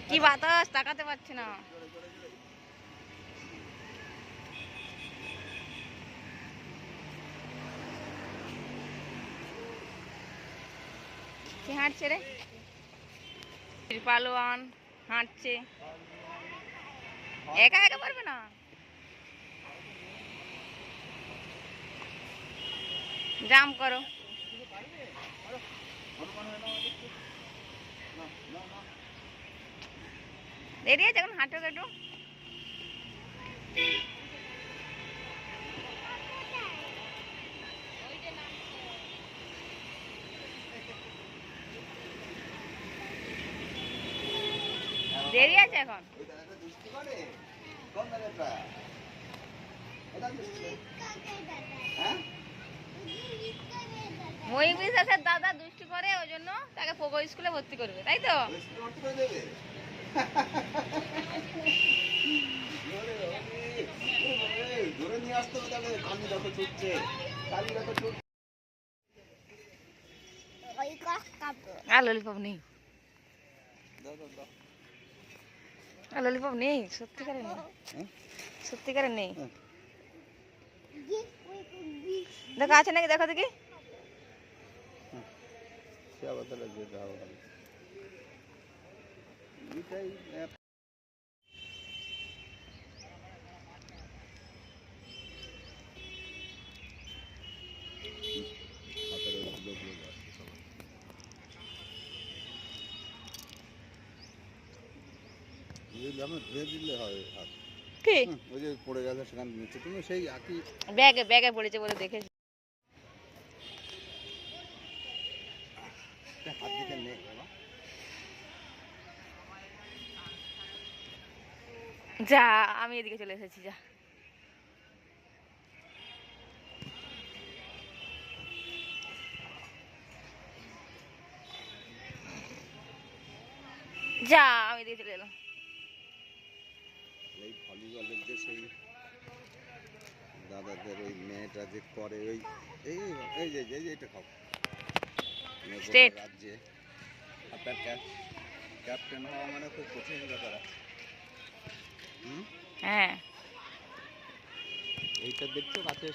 কি বাতাস, তাকাতে পারছি না। কি হাঁটছে রে? পালোয়ান হাঁটছে, একা একা পারবে না। জাম্প করো। দেরি আছে, এখন হাঁটো একটু। দেরি আছে এখন। মই বিশ্বাসের দাদা দুষ্টি করে, ওই জন্য তাকে পোগো স্কুলে ভর্তি করবে, তাই তো? আর ললিপপ নেই, আর ললিপপ নেই, সত্যিকারের নেই, সত্যিকারের নেই। দেখো আছে নাকি, দেখো দেখি। ব্যাগে ব্যাগে পড়েছে বলে দেখেছি। যা, আমি এদিকে চলে এসেছি, যা। যা, আমি এদিকে চলে এলাম। এই ভলিবলের যে সেই দাদাদের ওই মেয়েটা যে করে ওই এই এই যে এই যে এটা খাও স্টেট রাজ্যে আপনার ক্যাপ্টেন হওয়া মানে খুব কঠিন ব্যাপার। হ্যাঁ, এইটা দেখছো গাছের